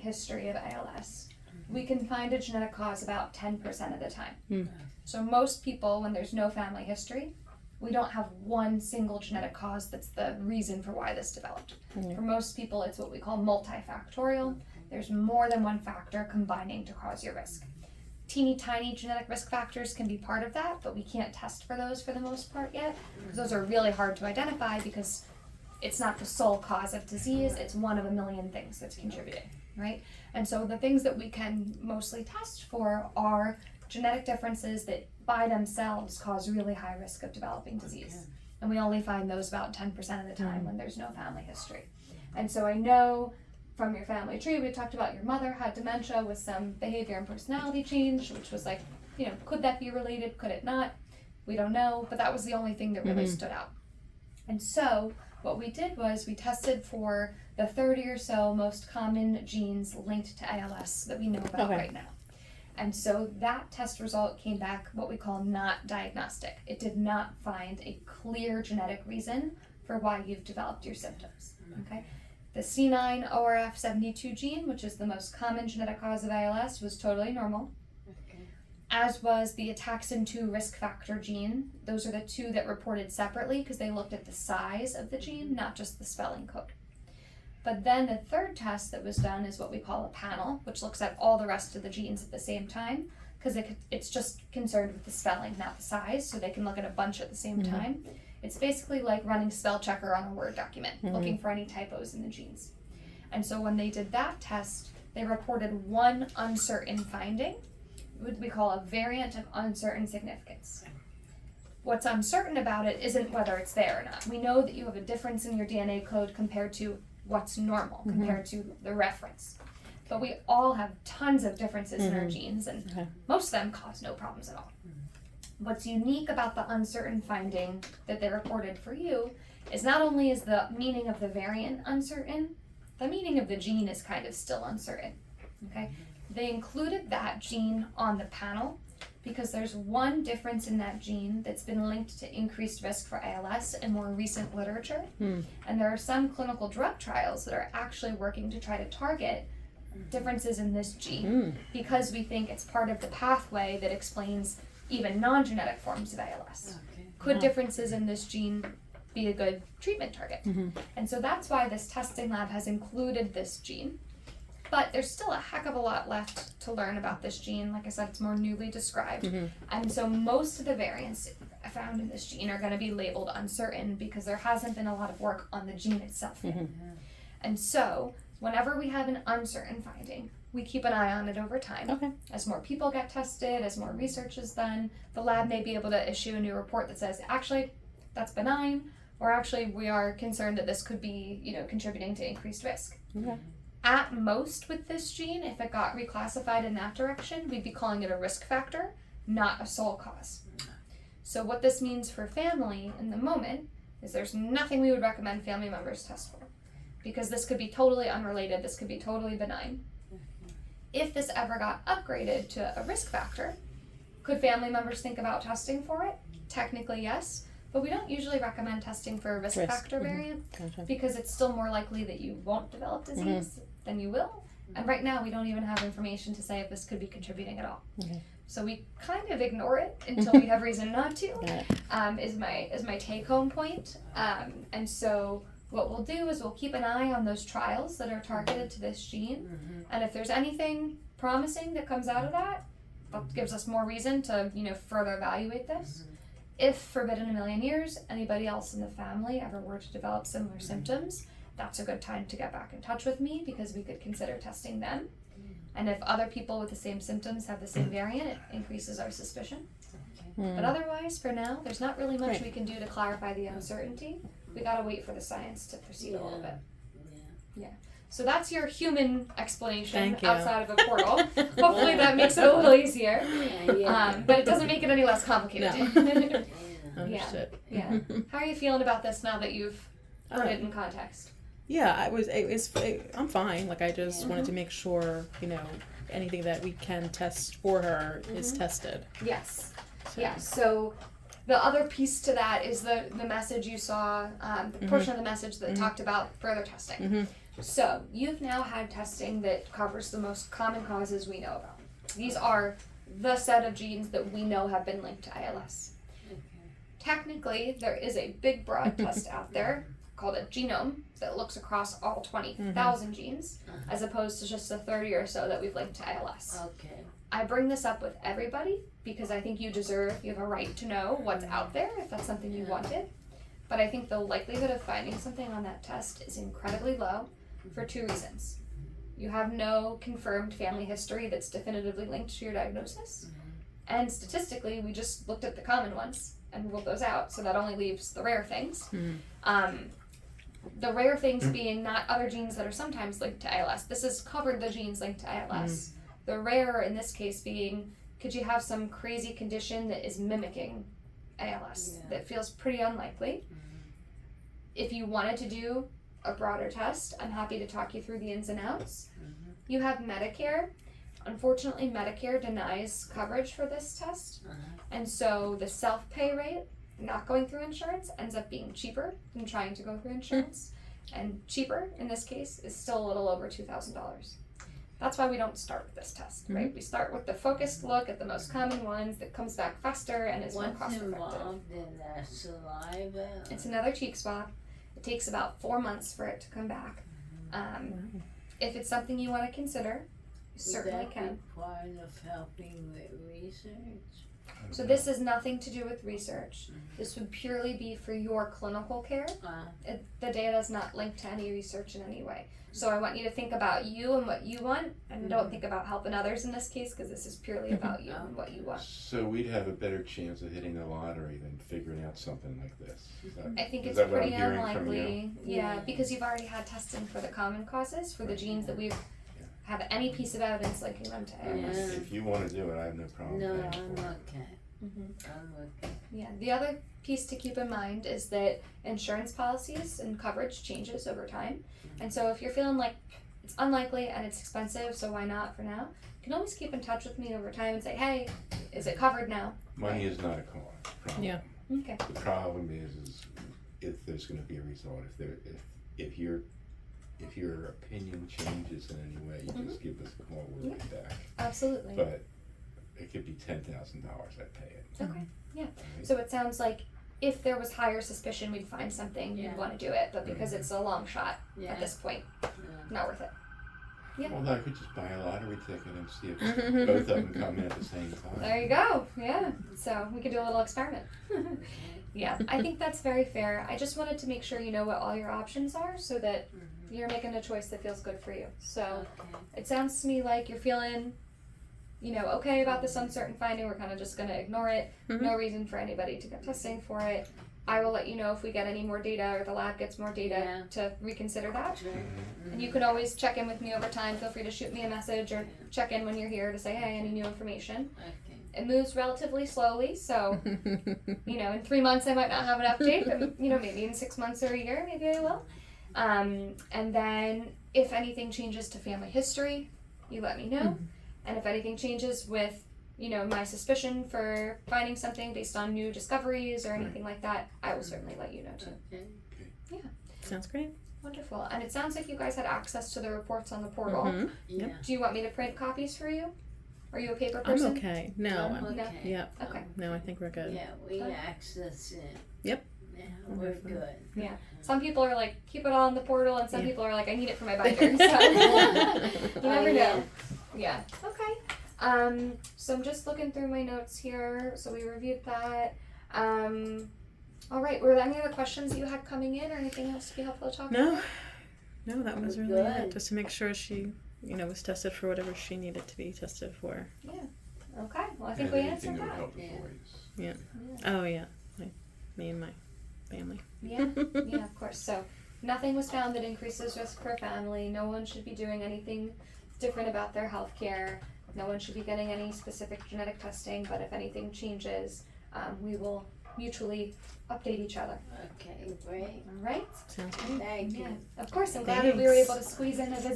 history of ALS, we can find a genetic cause about 10% of the time. Mm. So most people, when there's no family history, we don't have one single genetic cause that's the reason for why this developed. Mm. For most people, it's what we call multifactorial. There's more than one factor combining to cause your risk. Teeny tiny genetic risk factors can be part of that, but we can't test for those for the most part yet, because those are really hard to identify because it's not the sole cause of disease, it's one of a million things that's contributing, right? And so the things that we can mostly test for are genetic differences that by themselves cause really high risk of developing disease. And we only find those about 10% of the time when there's no family history. And so I know from your family tree, we talked about your mother had dementia with some behavior and personality change, which was like, could that be related? Could it not? We don't know, but that was the only thing that really stood out. And so what we did was we tested for the 30 or so most common genes linked to ALS that we know about right now. And so that test result came back what we call not diagnostic. It did not find a clear genetic reason for why you've developed your symptoms, okay? The C9orf72 gene, which is the most common genetic cause of ALS, was totally normal. As was the ataxin-2 risk factor gene. Those are the two that reported separately because they looked at the size of the gene, not just the spelling code. But then the third test that was done is what we call a panel, which looks at all the rest of the genes at the same time because it's just concerned with the spelling, not the size, so they can look at a bunch at the same time. It's basically like running spell checker on a Word document, looking for any typos in the genes. And so when they did that test, they reported one uncertain finding, what we call a variant of uncertain significance. What's uncertain about it isn't whether it's there or not. We know that you have a difference in your DNA code compared to what's normal, compared to the reference. But we all have tons of differences in our genes, and most of them cause no problems at all. What's unique about the uncertain finding that they reported for you is not only is the meaning of the variant uncertain, the meaning of the gene is kind of still uncertain, okay? They included that gene on the panel because there's one difference in that gene that's been linked to increased risk for ALS in more recent literature. And there are some clinical drug trials that are actually working to try to target differences in this gene because we think it's part of the pathway that explains even non-genetic forms of ALS. Could differences in this gene be a good treatment target? And so that's why this testing lab has included this gene. But there's still a heck of a lot left to learn about this gene. Like I said, it's more newly described. And so most of the variants found in this gene are going to be labeled uncertain because there hasn't been a lot of work on the gene itself yet. And so whenever we have an uncertain finding, we keep an eye on it over time. As more people get tested, as more research is done, the lab may be able to issue a new report that says, actually, that's benign, or actually we are concerned that this could be, contributing to increased risk. At most with this gene, if it got reclassified in that direction, we'd be calling it a risk factor, not a sole cause. So what this means for family in the moment is there's nothing we would recommend family members test for, because this could be totally unrelated, this could be totally benign. If this ever got upgraded to a risk factor, could family members think about testing for it? Technically, yes, but we don't usually recommend testing for a risk factor variant because it's still more likely that you won't develop disease than you will. And right now, we don't even have information to say if this could be contributing at all. So we kind of ignore it until we have reason not to, is my take-home point. And so what we'll do is we'll keep an eye on those trials that are targeted to this gene. And if there's anything promising that comes out of that gives us more reason to, further evaluate this. If, forbid in a million years, anybody else in the family ever were to develop similar symptoms, that's a good time to get back in touch with me because we could consider testing them. And if other people with the same symptoms have the same variant, it increases our suspicion. But otherwise, for now, there's not really much we can do to clarify the uncertainty. We gotta wait for the science to proceed a little bit. So that's your human explanation outside of a portal. Hopefully that makes it a little easier. But it doesn't make it any less complicated. Understood. How are you feeling about this now that you've heard it in context? I'm fine. Like I just wanted to make sure, anything that we can test for her is tested. Yes. So the other piece to that is the message you saw, the portion of the message that talked about further testing. So, you've now had testing that covers the most common causes we know about. These are the set of genes that we know have been linked to ALS. Okay. Technically, there is a big broad test out there called a genome that looks across all 20,000 genes, as opposed to just the 30 or so that we've linked to ALS. Okay. I bring this up with everybody because I think you have a right to know what's out there if that's something you wanted. But I think the likelihood of finding something on that test is incredibly low for two reasons. You have no confirmed family history that's definitively linked to your diagnosis. And statistically, we just looked at the common ones and ruled those out, so that only leaves the rare things. The rare things being not other genes that are sometimes linked to ALS. This has covered the genes linked to ALS. The rare in this case being, could you have some crazy condition that is mimicking ALS that feels pretty unlikely? If you wanted to do a broader test, I'm happy to talk you through the ins and outs. You have Medicare. Unfortunately, Medicare denies coverage for this test, and so the self-pay rate, not going through insurance, ends up being cheaper than trying to go through insurance. And cheaper, in this case, is still a little over $2,000. That's why we don't start with this test, right? We start with the focused look at the most common ones that comes back faster and is more cost effective. What's involved in that saliva? It's another cheek swab. It takes about 4 months for it to come back. If it's something you want to consider, you certainly can. Is that part of helping with research? So this has nothing to do with research. This would purely be for your clinical care. The data is not linked to any research in any way. So I want you to think about you and what you want, and don't think about helping others in this case, because this is purely about you and what you want. So we'd have a better chance of hitting the lottery than figuring out something like this. I think is it's that what pretty I'm hearing from unlikely. Yeah, Yeah. because you've already had testing for the common causes, for the genes that we've have any piece of evidence linking them to ALS. Yeah. If you want to do it, I have no problem. No, paying I'm for it. okay. I'm okay. Yeah, the other piece to keep in mind is that insurance policies and coverage changes over time. And so if you're feeling like it's unlikely and it's expensive, so why not for now? You can always keep in touch with me over time and say, hey, is it covered now? Money is not a problem. Yeah. Okay. The problem is if there's going to be a result. If your opinion changes in any way, you just give us a call. We'll get back. Absolutely. But it could be $10,000. I'd pay it. Okay. Yeah. Right? So it sounds like if there was higher suspicion, we'd find something, you'd want to do it. But because it's a long shot at this point, not worth it. Yeah. Well, I could just buy a lottery ticket and see if both of them come in at the same time. There you go. Yeah. So we could do a little experiment. Yeah, I think that's very fair. I just wanted to make sure you know what all your options are so that you're making a choice that feels good for you. So it sounds to me like you're feeling, okay about this uncertain finding. We're kind of just going to ignore it. No reason for anybody to get testing for it. I will let you know if we get any more data or the lab gets more data to reconsider that. And you can always check in with me over time. Feel free to shoot me a message or check in when you're here to say, hey, any new information. It moves relatively slowly, so, in 3 months I might not have an update, but, maybe in 6 months or a year, maybe I will. And then if anything changes to family history, you let me know. And if anything changes with, my suspicion for finding something based on new discoveries or anything like that, I will certainly let you know too. Yeah. Sounds great. Wonderful. And it sounds like you guys had access to the reports on the portal. Yeah. Do you want me to print copies for you? Are you a paper I'm person? okay. No. I'm okay. Yeah. Okay. No, I think we're good. Yeah, we access it. Yep. Yeah, we're good. Yeah. Some people are like, keep it all in the portal, and some people are like, I need it for my binder. So you never know. Yeah. Okay. So I'm just looking through my notes here. So we reviewed that. All right. Were there any other questions that you had coming in, or anything else to be helpful to talk about? No, that was We're really it. good. Just to make sure she, was tested for whatever she needed to be tested for. Yeah. Okay. Well, I think And we anything answered that would that. help the Yeah. boys. Oh yeah, me and my family. Yeah. Yeah, of course. So nothing was found that increases risk for family. No one should be doing anything different about their health care. No one should be getting any specific genetic testing, but if anything changes, we will mutually update each other. Okay, great. All right? Sounds good. Thank you. Of course, I'm glad that we were Thanks. able to squeeze in a visit.